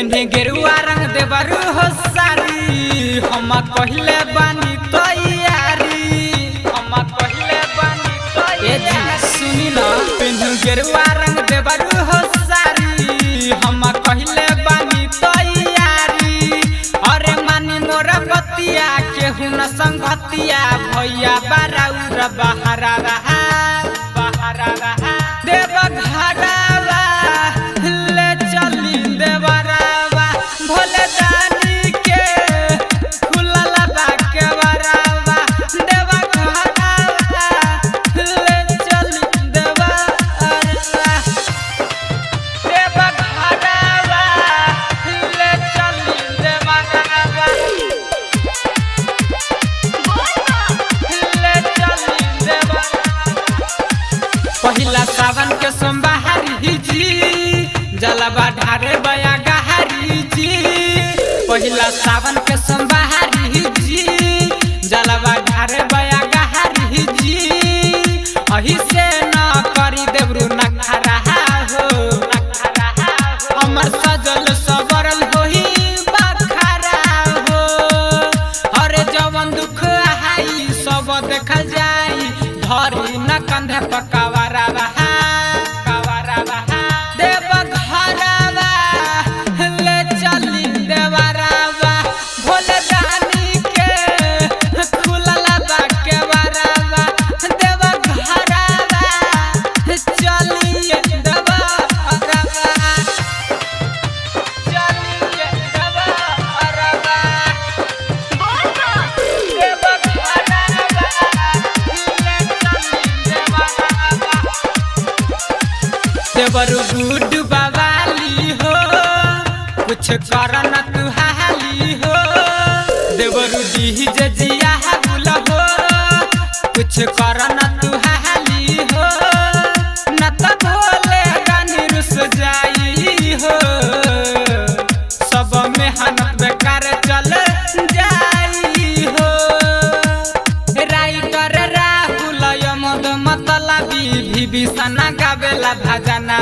पेन्हे गेरुआ रंग देवरू हो सारी हम कहले बानी तैयारी सुनी ना पेन्हे गेरुआ रंग देवरू हो सारी हम कहले बानी तैयारी अरे मानी मोर बतिया केहू न संगतिया भैया बाराउर बहारा रहा देव घरावा ले चली देवरावा भोले दानी के खुलल बा के बरावा देव घरावा ले चली देवरावा देव घरावा ले चली देवरावा ले चली देवरावा पहिला सावन के सोमवारी जी जलवा ढारे बया गहारी जी पहिला सावन के सोमवारी जी जलवा ढारे बया गहारी जी अही से न करी देवरू नखरा हो हमर सजल सवरल होई बखरा हो अरे जवन दुख आई सब देखल जाई धरी न कंधे पकावरा रहा देव घरावा ले चली देवरावा भोले दानी के खुलल बा के बरावा देव घरावा चलिए देवरावा चलिए देवरावा देव घरावा देवरू गुड बवाली हो कुछ करन तू हाली हो देवरू डीजे जिया बुल हो कुछ करन तू हाली हो न त भोले गानी रुस जाई हो सब मेहनत बेकार चल जाई हो राइटर राहुल यमद मतलबी भी बिसना गावेला भजना